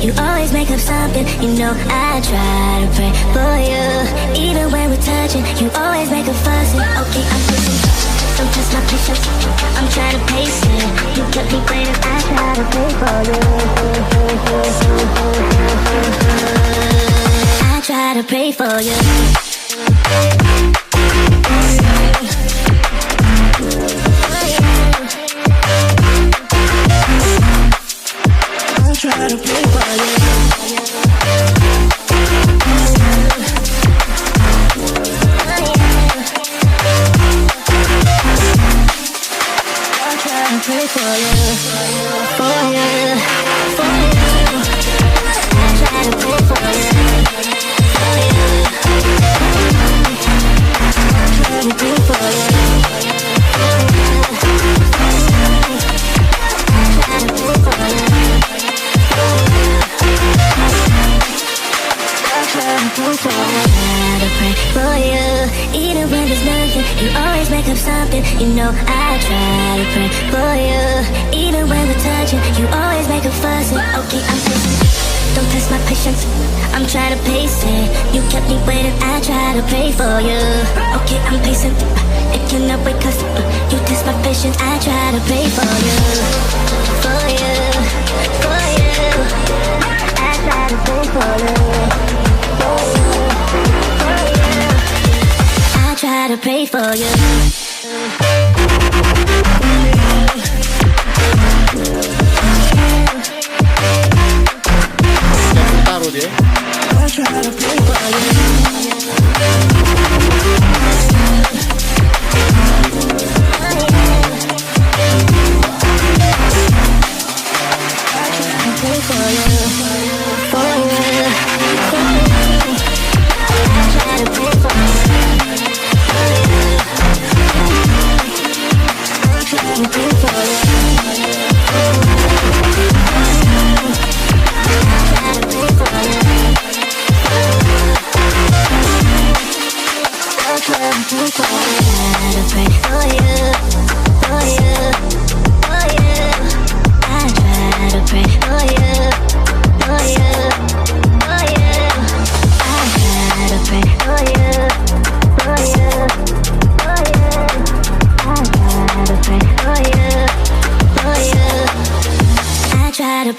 you always make up something. You know I try to pray for you. Even when we're touching, you always make a fuss. Okay, I'm pushing, don't test my patience. I'm trying to pace it. You kept me waiting, I try to pray for you. I try to pray for you. Try to play for you. I try to play for you, for you, for you. I try to play for you, for you. I try to play for you, for you. Even when there's nothing, you always make up something. You know I try to pray for you. Even when we're touching, you always make a fuss. Okay, I'm patient, don't test my patience. I'm trying to pace it. You kept me waiting, I try to pray for you. Okay, I'm patient, it cannot wait 'cause you test my patience. I try to pray for you, for you, for you. I try to pray for you, for you. I try to pray for you. Taruh dia. I try to pray for you.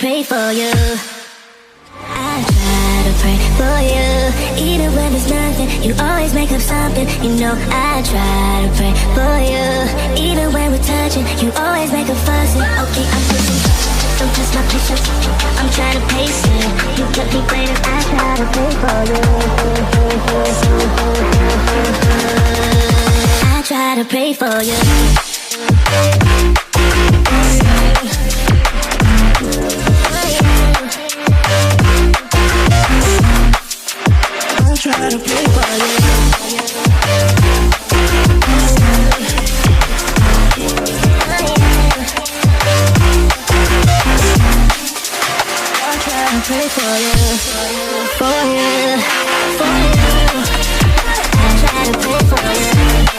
Pray for you. I try to pray for you. Even when there's nothing, you always make up something. You know I try to pray for you. Even when we're touching, you always make a fuss. Okay, I'm pushing, don't test my patience. I'm trying to pace it. You kept me waiting, I try to pray for you. I try to pray for you. Try to play for you. I try to play for you, for you.